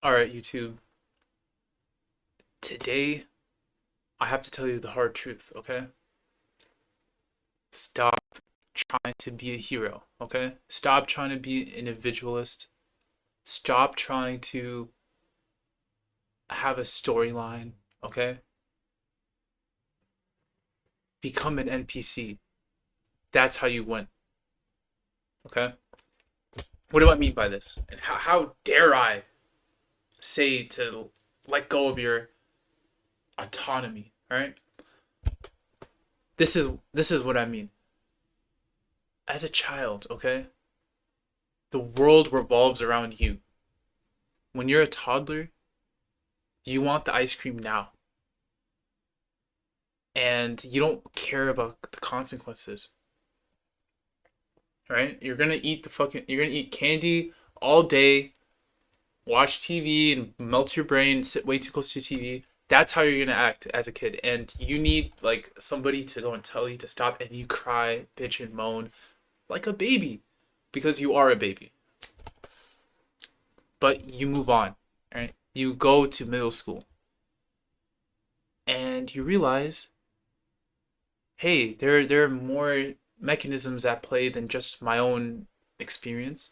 All right, YouTube. Today, I have to tell you the hard truth, okay? Stop trying to be a hero, okay? Stop trying to be an individualist. Stop trying to have a storyline, okay? Become an NPC. That's how you win, okay? What do I mean by this? And how dare I say to let go of your autonomy, all right? This is what I mean. As a child, okay? The world revolves around you. When you're a toddler, you want the ice cream now, and you don't care about the consequences, right? You're gonna eat candy all day, watch TV and melt your brain, sit way too close to TV. That's how you're gonna act as a kid, and you need like somebody to go and tell you to stop, and you cry, bitch, and moan like a baby because you are a baby. But you move on, right? You go to middle school, and you realize, hey, there are more mechanisms at play than just my own experience.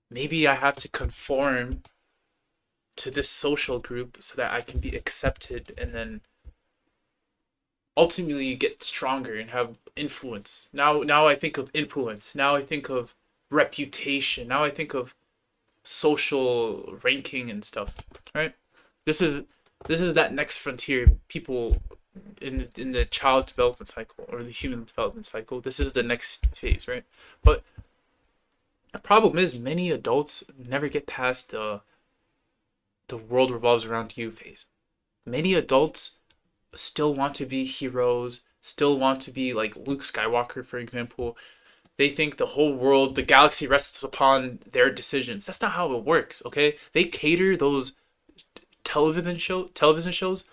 Maybe I have to conform to this social group so that I can be accepted, and then ultimately you get stronger and have influence. Now I think of influence. Now I think of reputation. Now I think of social ranking and stuff. Right? This is this is that next frontier. People in the child's development cycle or the human development cycle. This is the next phase, right? But the problem is many adults never get past the world revolves around you phase. Many adults still want to be heroes, still want to be like Luke Skywalker, for example. They think the whole world, the galaxy rests upon their decisions. That's not how it works, okay? They cater those television shows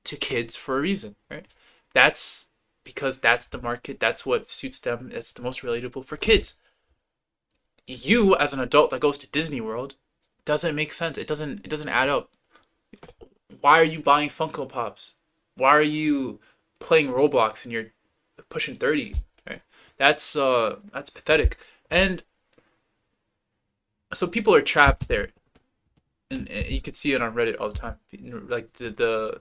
to kids for a reason, right? That's because that's the market, that's what suits them, it's the most relatable for kids. You as an adult that goes to Disney World doesn't make sense. It doesn't add up. Why are you buying Funko Pops? Why are you playing Roblox and you're pushing 30, right? That's pathetic. And so people are trapped there. And you can see it on Reddit all the time. Like the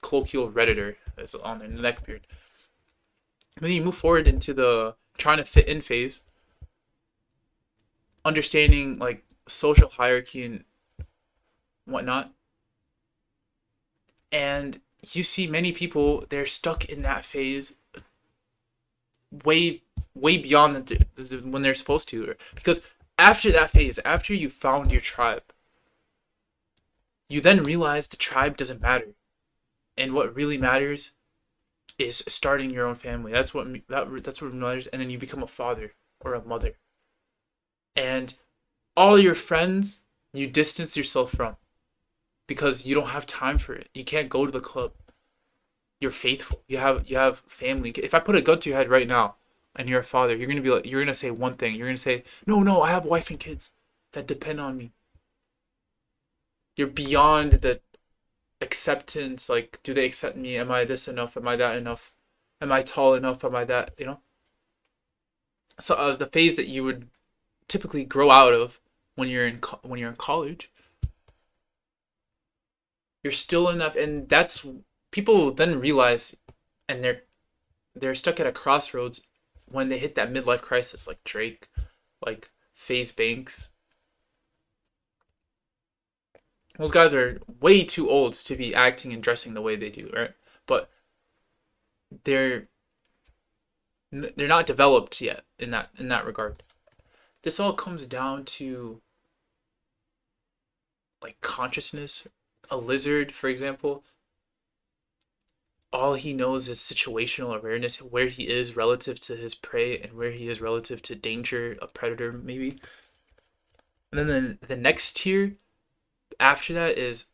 colloquial redditor is on their neckbeard. When you move forward into the trying to fit in phase, understanding like social hierarchy and whatnot, and you see many people they're stuck in that phase way way beyond when they're supposed to, because after that phase, after you found your tribe, you then realize the tribe doesn't matter, and what really matters is starting your own family. That's what matters, and then you become a father or a mother, and all your friends you distance yourself from because you don't have time for it. You can't go to the club. You're faithful. You have family. If I put a gun to your head right now and you're a father, you're gonna say one thing. You're gonna say, no, I have a wife and kids that depend on me. You're beyond the acceptance, like, do they accept me? Am I this enough? Am I that enough? Am I tall enough? Am I that, So the phase that you would typically grow out of when you're in college, you're still in that, and that's people then realize, and they're stuck at a crossroads when they hit that midlife crisis, like Drake, like FaZe Banks. Those guys are way too old to be acting and dressing the way they do, right? But they're they're not developed yet in that regard. This all comes down to like consciousness. A lizard, for example, all he knows is situational awareness, where he is relative to his prey and where he is relative to danger, a predator maybe. And then the next tier after that is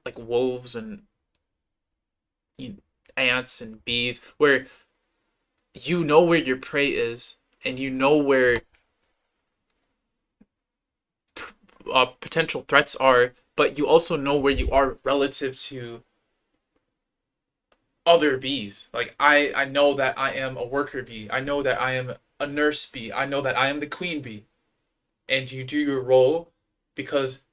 like wolves and you know, ants and bees, where you know where your prey is and you know where potential threats are, but you also know where you are relative to other bees. Like I know that I am a worker bee. I know that I am a nurse bee. I know that I am the queen bee. And you do your role because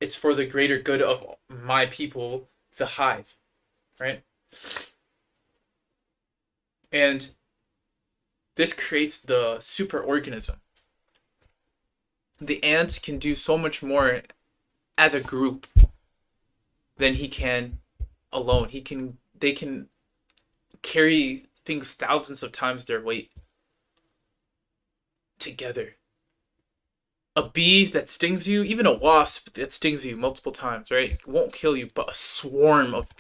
it's for the greater good of my people, the hive, right? And this creates the superorganism. The ant can do so much more as a group than he can alone. They can carry things thousands of times their weight together. A bee that stings you, even a wasp that stings you multiple times, right? It won't kill you, but a swarm of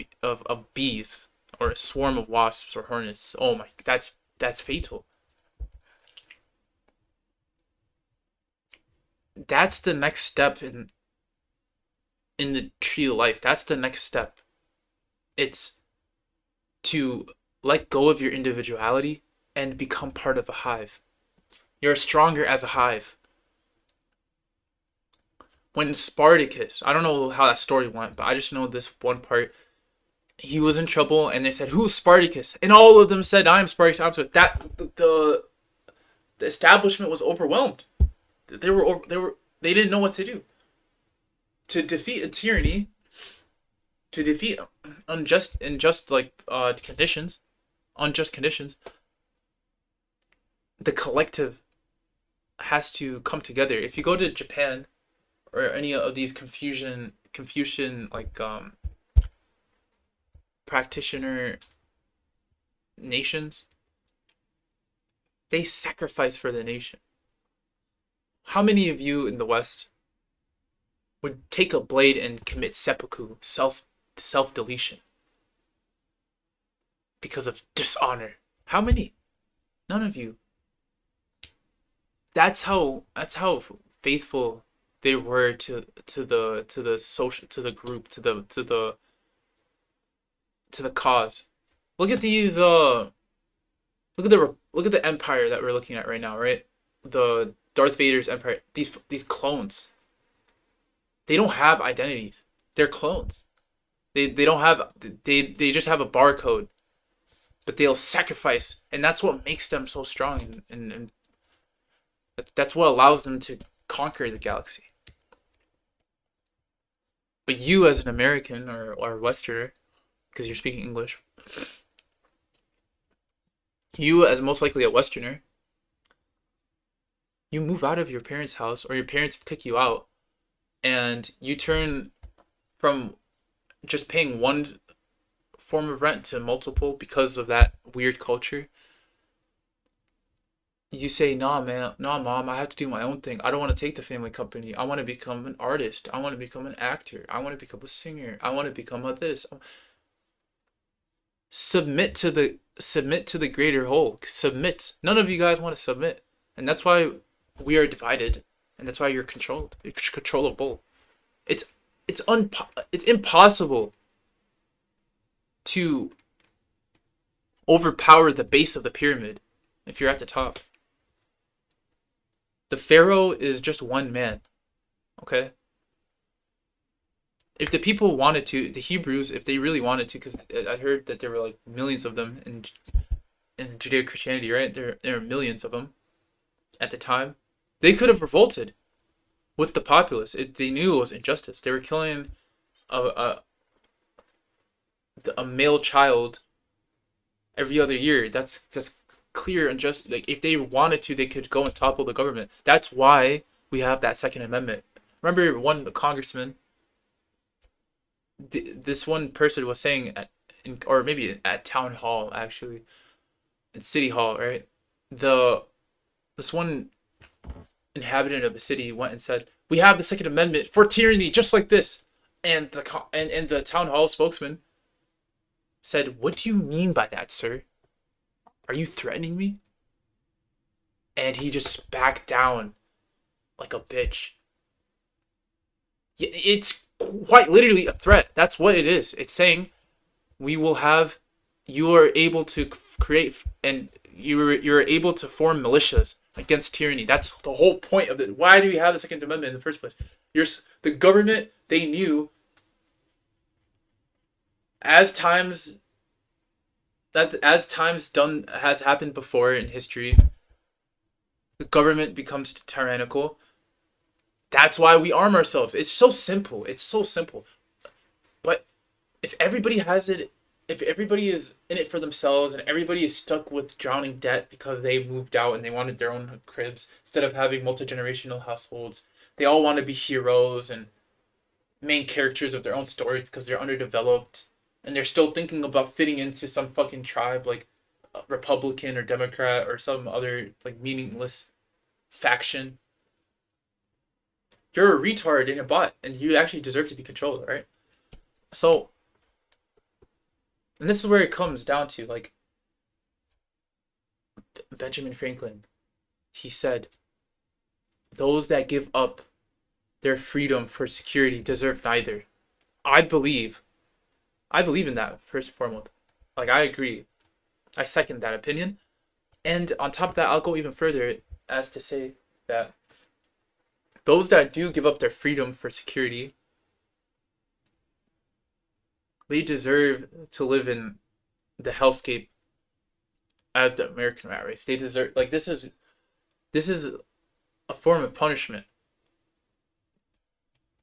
bees or a swarm of wasps or hornets. Oh my, that's fatal. That's the next step in the tree of life. That's the next step. It's to let go of your individuality and become part of a hive. You're stronger as a hive. When Spartacus, I don't know how that story went, but I just know this one part. He was in trouble, and they said, "Who's Spartacus?" And all of them said, "I'm Spartacus." I'm Spartacus. The establishment was overwhelmed. They didn't know what to do. To defeat a tyranny, to defeat unjust conditions, the collective has to come together. If you go to Japan or any of these Confucian like practitioner nations, they sacrifice for the nation. How many of you in the West would take a blade and commit seppuku, self deletion, because of dishonor? How many? None of you. That's how faithful they were to the social, to the group, to the cause. Look at these look at the empire that we're looking at right now, right? The Darth Vader's empire. These clones. They don't have identities. They're clones. They don't have they just have a barcode, but they'll sacrifice, and that's what makes them so strong, and that's what allows them to conquer the galaxy. But you, as an American or Westerner, because you're speaking English, you, as most likely a Westerner, you move out of your parents' house, or your parents kick you out, and you turn from just paying one form of rent to multiple because of that weird culture. You say, "Nah, man, nah, mom, I have to do my own thing. I don't want to take the family company. I want to become an artist. I want to become an actor. I want to become a singer. I want to become a this." Submit to the greater whole. Submit. None of you guys want to submit, and that's why we are divided, and that's why you're controlled. It's controllable. It's it's impossible to overpower the base of the pyramid if you're at the top. The pharaoh is just one man, okay? If the people wanted to, the Hebrews, if they really wanted to, because I heard that there were like millions of them in Judeo Christianity, right? There are millions of them at the time. They could have revolted with the populace. They knew it was injustice. They were killing a a male child every other year. That's clear and just, like, if they wanted to, they could go and topple the government. That's why we have that Second Amendment. Remember, one congressman, this one person was saying or maybe at town hall, actually, at city hall, right? The This one inhabitant of a city went and said, "We have the Second Amendment for tyranny, just like this." And the town hall spokesman said, "What do you mean by that, sir? Are you threatening me?" And he just backed down like a bitch. It's quite literally a threat. That's what it is. It's saying, we will have, you are able to create and you're able to form militias against tyranny. That's the whole point of it. Why do we have the Second Amendment in the first place? The government, they knew as times as times done has happened before in history, the government becomes tyrannical. That's why we arm ourselves. It's so simple. It's so simple. But if everybody has it, if everybody is in it for themselves and everybody is stuck with drowning debt because they moved out and they wanted their own cribs instead of having multi-generational households, they all want to be heroes and main characters of their own stories because they're underdeveloped and they're still thinking about fitting into some fucking tribe like Republican or Democrat or some other like meaningless faction. You're a retard and a bot and you actually deserve to be controlled, right? So, and this is where it comes down to like Benjamin Franklin. He said, "Those that give up their freedom for security deserve neither." I believe, I believe in that first and foremost. Like I agree, I second that opinion. And on top of that, I'll go even further as to say that those that do give up their freedom for security, they deserve to live in the hellscape as the American rat race. They deserve like this is a form of punishment,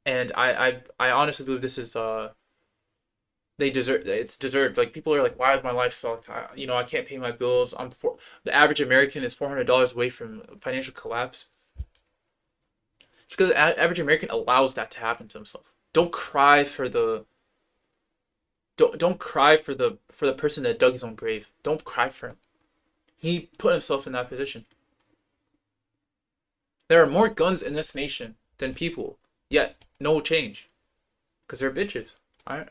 and I honestly believe this is they deserve it's deserved. Like people are like, why does my life suck? I can't pay my bills. The average American is $400 away from financial collapse. It's because the average American allows that to happen to himself. Don't cry for the person that dug his own grave. Don't cry for him. He put himself in that position. There are more guns in this nation than people, yet no change. Because they're bitches. Alright?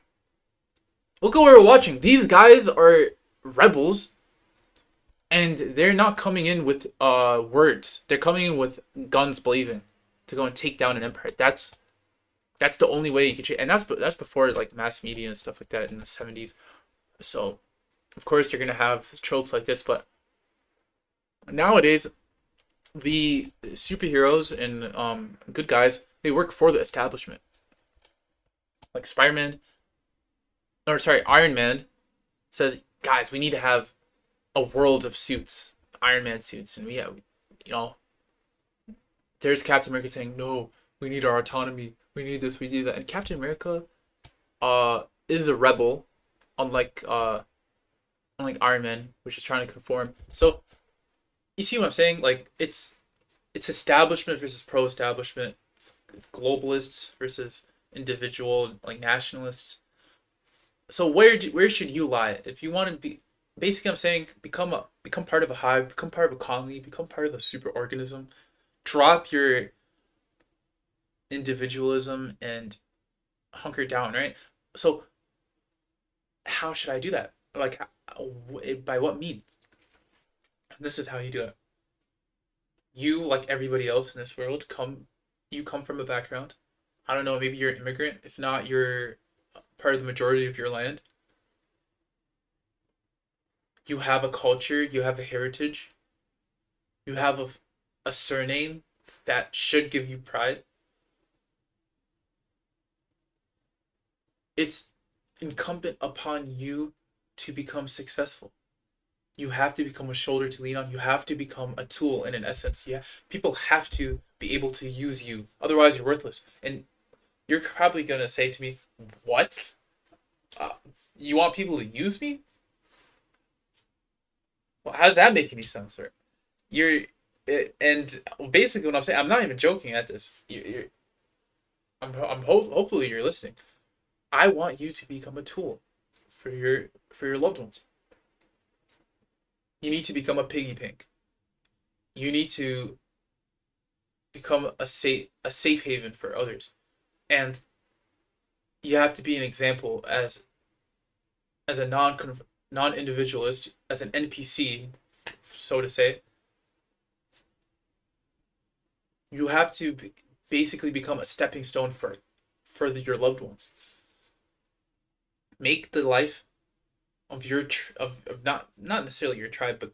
Look at what we're watching. These guys are rebels, and they're not coming in with words. They're coming in with guns blazing to go and take down an empire. That's the only way you can change, and that's before like mass media and stuff like that in the 70s. So, of course, you're gonna have tropes like this, but nowadays the superheroes and good guys, they work for the establishment. Like Iron Man says, guys, we need to have a world of suits, Iron Man suits, and we have, you know, there's Captain America saying, no, we need our autonomy, we need this, we need that, and Captain America, is a rebel, unlike Iron Man, which is trying to conform. So you see what I'm saying? Like it's establishment versus pro-establishment. It's globalists versus individual, like nationalists. So where should you lie if you want to be? Basically, I'm saying become part of a hive, become part of a colony, become part of a superorganism. Drop your individualism and hunker down, right? So how should I do that? Like, by what means? This is how you do it. You, like everybody else in this world, you come from a background. I don't know, maybe you're an immigrant. If not, you're part of the majority of your land. You have a culture, you have a heritage, you have a surname that should give you pride. It's incumbent upon you to become successful. You have to become a shoulder to lean on. You have to become a tool in an essence. Yeah, people have to be able to use you. Otherwise, you're worthless. And you're probably gonna say to me, "What? Uh, you want people to use me? Well, how does that make any sense, sir?" You're, and basically, what I'm saying, I'm not even joking at this. Hopefully you're listening. I want you to become a tool for your loved ones. You need to become a piggy pig. You need to become a safe haven for others, and you have to be an example as a non individualist, as an NPC, so to say. You have to basically become a stepping stone for your loved ones. Make the life of of not necessarily your tribe, but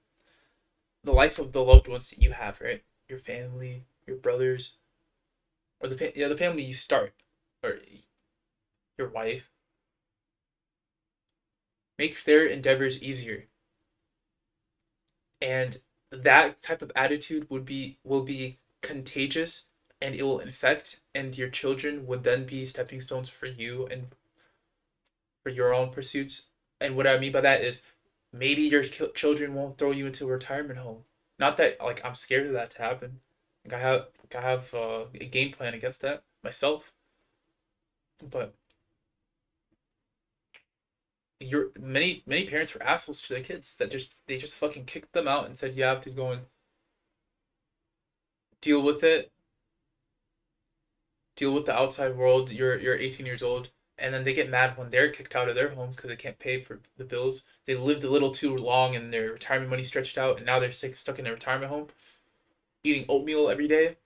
the life of the loved ones that you have, right? Your family, your brothers, or the family you start, or your wife. Make their endeavors easier, and that type of attitude will be contagious, and it will infect, and your children would then be stepping stones for you and for your own pursuits. And what I mean by that is maybe your children won't throw you into a retirement home. Not that like I'm scared of that to happen. Like I have a game plan against that myself. But you're many parents were assholes to their kids that they just fucking kicked them out and said you have to go and deal with it, deal with the outside world. You're 18 years old, and then they get mad when they're kicked out of their homes because they can't pay for the bills. They lived a little too long and their retirement money stretched out, and now they're stuck in a retirement home, eating oatmeal every day,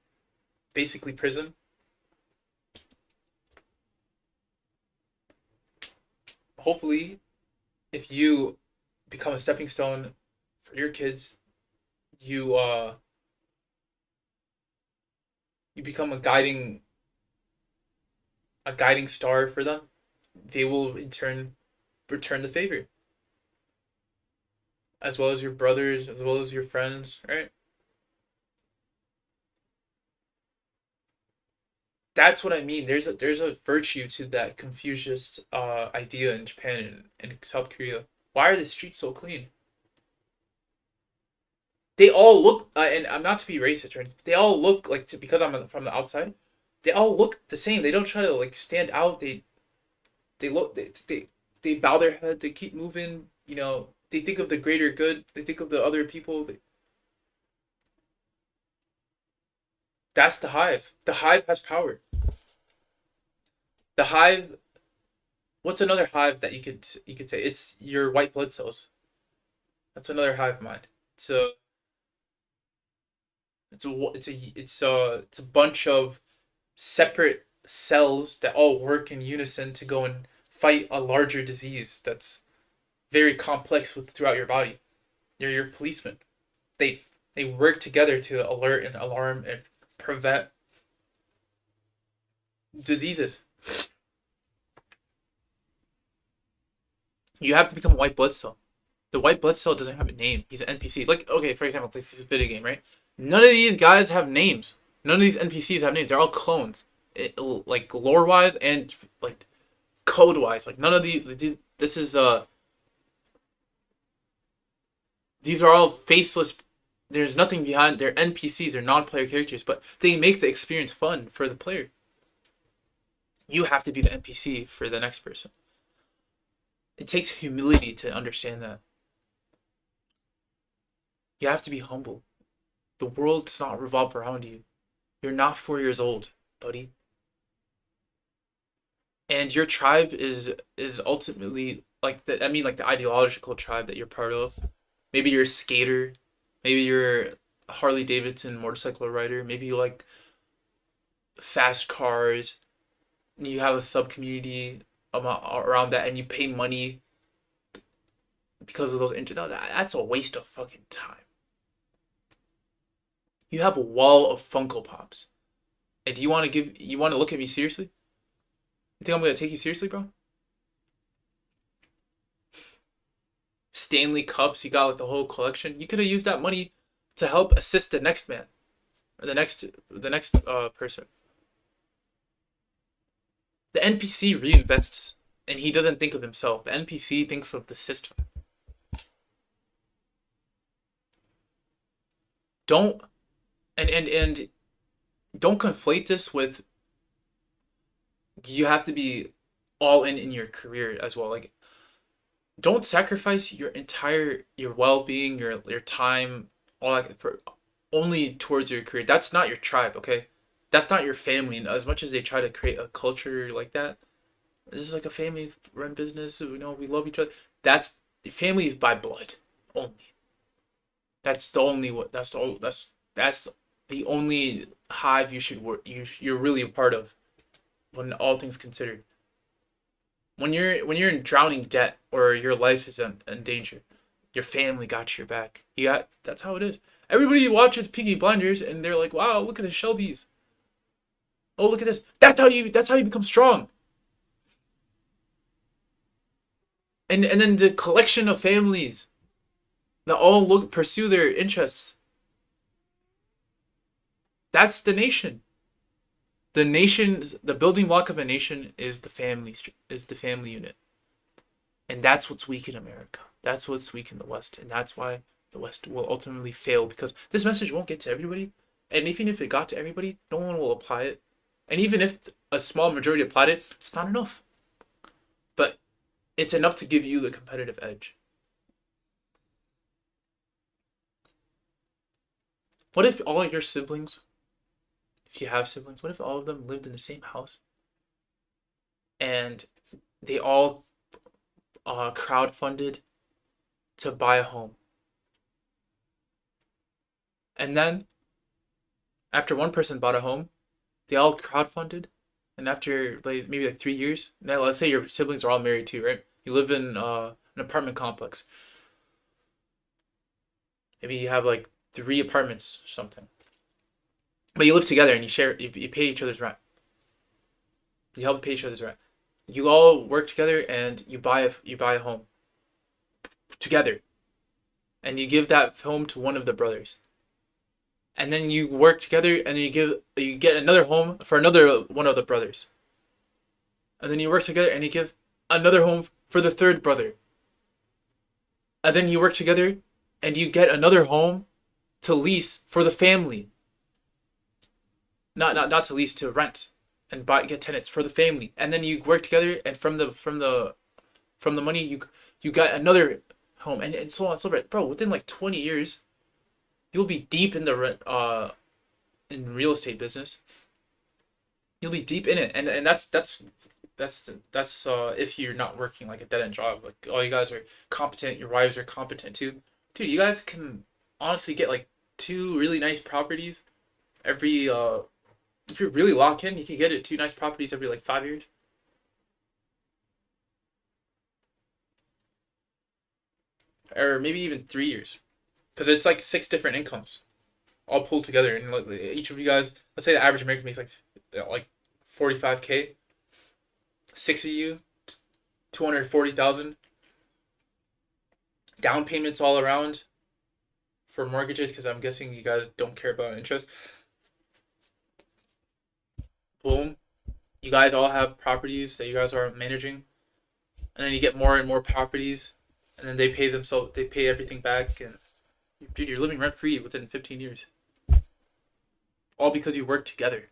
basically prison. Hopefully, if you become a stepping stone for your kids, you you become a guiding star for them. They will in turn return the favor, as well as your brothers, as well as your friends, right? That's what I mean. There's a virtue to that Confucius idea in Japan and South Korea. Why are the streets so clean? They all look, and I'm not to be racist, right? They all look like because I'm from the outside. They all look the same. They don't try to like stand out. They look they bow their head. They keep moving. You know, they think of the greater good. They think of the other people. That's the hive. The hive has power. The hive. What's another hive that you could say? It's your white blood cells. That's another hive mind. It's a it's a bunch of separate cells that all work in unison to go and fight a larger disease that's very complex with throughout your body. You're your policemen. They they work together to alert and alarm and prevent diseases. You have to become a white blood cell. The white blood cell doesn't have a name. He's an NPC. Like, okay, for example, this is a video game, right? None of these guys have names. None of these NPCs have names. They're all clones. Like lore wise and like code wise. Like none of this is these are all faceless. There's nothing behind. They're NPCs. They're non-player characters, but they make the experience fun for the player. You have to be the NPC for the next person. It takes humility to understand that. You have to be humble. The world does not revolve around you. You're not 4 years old, buddy. And your tribe is ultimately like the I mean like the ideological tribe that you're part of. Maybe you're a skater. Maybe you're a Harley Davidson motorcycle rider. Maybe you like fast cars. You have a sub community around that, and you pay money because of those that's a waste of fucking time. You have a wall of Funko Pops. And do you want to look at me seriously? You think I'm gonna take you seriously, bro? Stanley cups, you got like the whole collection. You could have used that money to help assist the next man or the next person. The NPC reinvests, and he doesn't think of himself. The NPC thinks of the system. Don't and don't conflate this with you have to be all in your career as well. Like don't sacrifice your well-being, your time, all that for only towards your career. That's not your tribe, okay? That's not your family. And as much as they try to create a culture like that, this is like a family-run business. You know, we love each other. That's family is by blood only. That's the only what. That's the only hive you should work. You're really a part of when all things considered. When you're in drowning debt or your life is in danger, Your family got your back. That's how it is. Everybody watches Peaky Blinders and they're like, wow, look at the Shelbys. Oh, look at this. That's how you become strong. And then the collection of families that all pursue their interests. That's the nation. The building block of a nation is the family unit. And that's what's weak in America. That's what's weak in the West. And that's why the West will ultimately fail, because this message won't get to everybody. And even if it got to everybody, no one will apply it. And even if a small majority applied it, it's not enough. But it's enough to give you the competitive edge. What if all your siblings, if you have siblings, what if all of them lived in the same house and they all crowdfunded to buy a home? And then after one person bought a home, they all crowdfunded, and after like maybe like 3 years, now let's say your siblings are all married too, right? You live in an apartment complex. Maybe you have like 3 apartments or something, but you live together and you pay each other's rent. You help pay each other's rent. You all work together and you buy a home together, and you give that home to one of the brothers. And then you work together and you get another home for another one of the brothers. And then you work together and you give another home for the third brother. And then you work together and you get another home to lease for the family. Not to lease, to rent and get tenants for the family. And then you work together, and from the money you got another home, and so on and so forth. Bro, within like 20 years, you'll be deep in the in real estate business. You'll be deep in it, and that's if you're not working like a dead end job. Like all you guys are competent, your wives are competent too. Dude, you guys can honestly get like 2 really nice properties every if you're really locked in, you can get it 2 nice properties every like 5 years. Or maybe even 3 years. Because it's like 6 different incomes all pulled together, and like each of you guys, let's say the average American makes like 45K. 6 of you, 240,000. Down payments all around for mortgages, because I'm guessing you guys don't care about interest. Boom. You guys all have properties that you guys are managing, and then you get more and more properties, and then they pay everything back, and dude, you're living rent free within 15 years. All because you work together.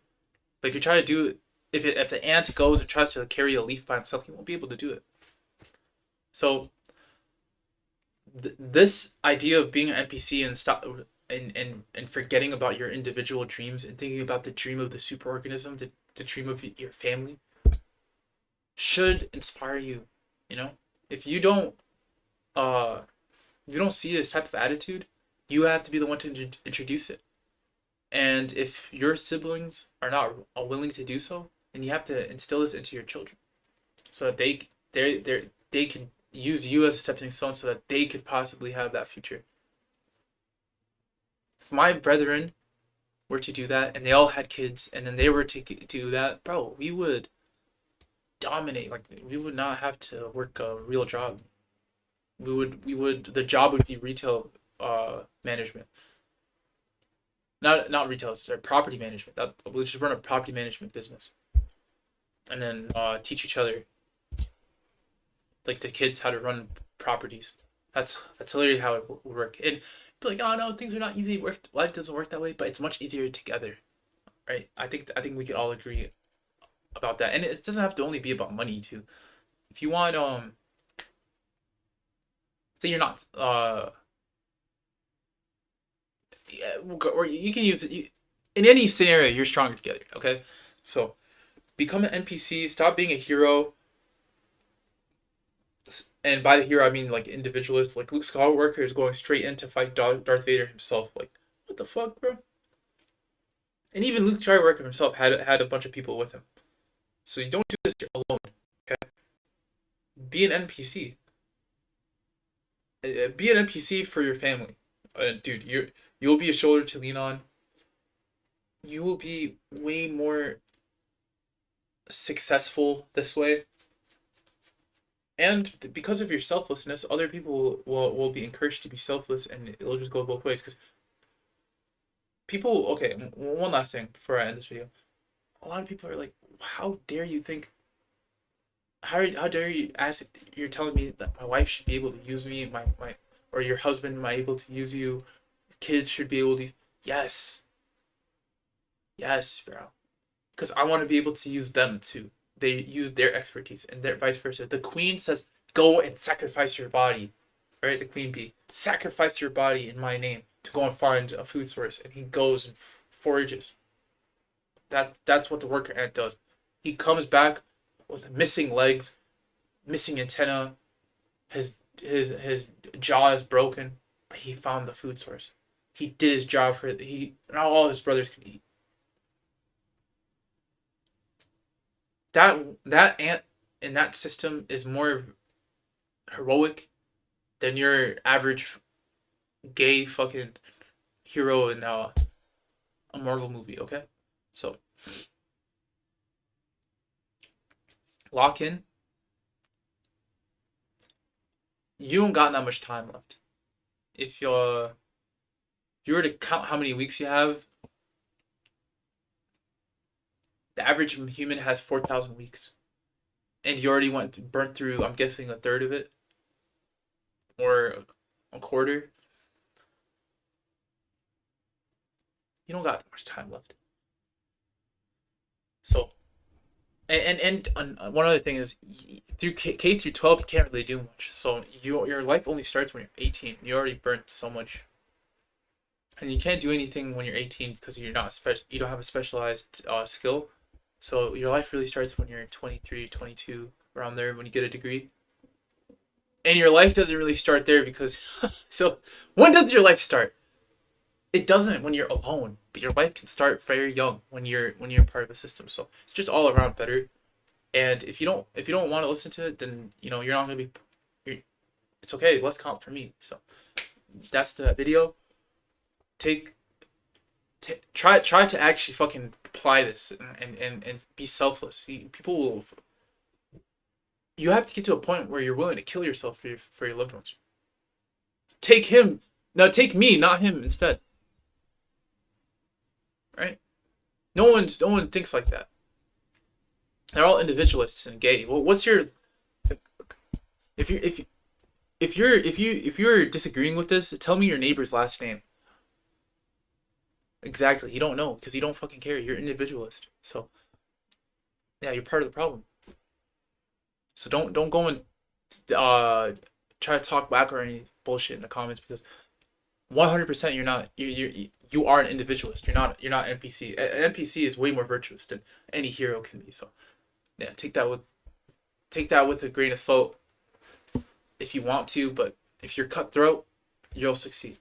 But if you try to do it, if the ant goes and tries to carry a leaf by himself, he won't be able to do it. So this idea of being an NPC and stop and forgetting about your individual dreams and thinking about the dream of the superorganism, the dream of your family, should inspire you. You know, if you don't uh see this type of attitude, you have to be the one to introduce it. And if your siblings are not willing to do so, then you have to instill this into your children, so that they can use you as a stepping stone, so that they could possibly have that future. If my brethren were to do that, and they all had kids, and then they were to do that, bro, we would dominate. Like, we would not have to work a real job. The job would be retail management. Not retail, sorry, property management. That we'll just run a property management business, and then teach each other, like the kids, how to run properties. That's literally how it would work. And be like, oh no, things are not easy. Life doesn't work that way, but it's much easier together, right? I think we could all agree about that. And it doesn't have to only be about money too. If you want, say you're not, yeah, or you can use it in any scenario. You're stronger together. Okay, so become an NPC. Stop being a hero. And by the hero, I mean like individualist. Like Luke Skywalker is going straight in to fight Darth Vader himself. Like, what the fuck, bro? And even Luke Skywalker himself had a bunch of people with him. So you don't do this alone. Okay, be an NPC. Be an NPC for your family, dude. You'll be a shoulder to lean on. You will be way more successful this way, and because of your selflessness, other people will be encouraged to be selfless, and it'll just go both ways. Because people, okay, one last thing before I end this video. A lot of people are like, "How dare you think? How dare you ask? You're telling me that my wife should be able to use me, or your husband might able to use you. Kids should be able to." Yes, yes, bro. Because I want to be able to use them too. They use their expertise and their vice versa. The queen says, "Go and sacrifice your body." Right? The queen bee, sacrifice your body in my name to go and find a food source, and he goes and forages. That's what the worker ant does. He comes back with missing legs, missing antenna. His jaw is broken, but he found the food source. He did his job for he. Now all his brothers can eat. That ant in that system is more heroic than your average gay fucking hero in a Marvel movie. Okay, so lock in. You don't got that much time left. If you were to count how many weeks you have, the average human has 4,000 weeks, and you already went burnt through. I'm guessing a third of it, or a quarter. You don't got that much time left. So, and one other thing is, through K through 12, you can't really do much. So your life only starts when you're 18. You already burnt so much, and you can't do anything when you're 18 because you're not you don't have a specialized skill. So your life really starts when you're 23, 22, around there when you get a degree. And your life doesn't really start there because so when does your life start? It doesn't when you're alone, but your life can start very young when you're part of a system. So it's just all around better. And if you don't want to listen to it, then you're not gonna be. You're, it's okay. Less comp for me. So that's the video. Take try to actually fucking apply this and be selfless. People will. You have to get to a point where you're willing to kill yourself for your loved ones. Take him. No, take me, not him instead. Right? No one thinks like that. They're all individualists and gay. Well, what's your if you if you're disagreeing with this, tell me your neighbor's last name. Exactly. You don't know because you don't fucking care. You're individualist. So yeah, you're part of the problem. So don't go and try to talk back or any bullshit in the comments because 100% you're not you are an individualist. You're not NPC. An NPC is way more virtuous than any hero can be. So yeah, take that with a grain of salt if you want to, but if you're cutthroat, you'll succeed.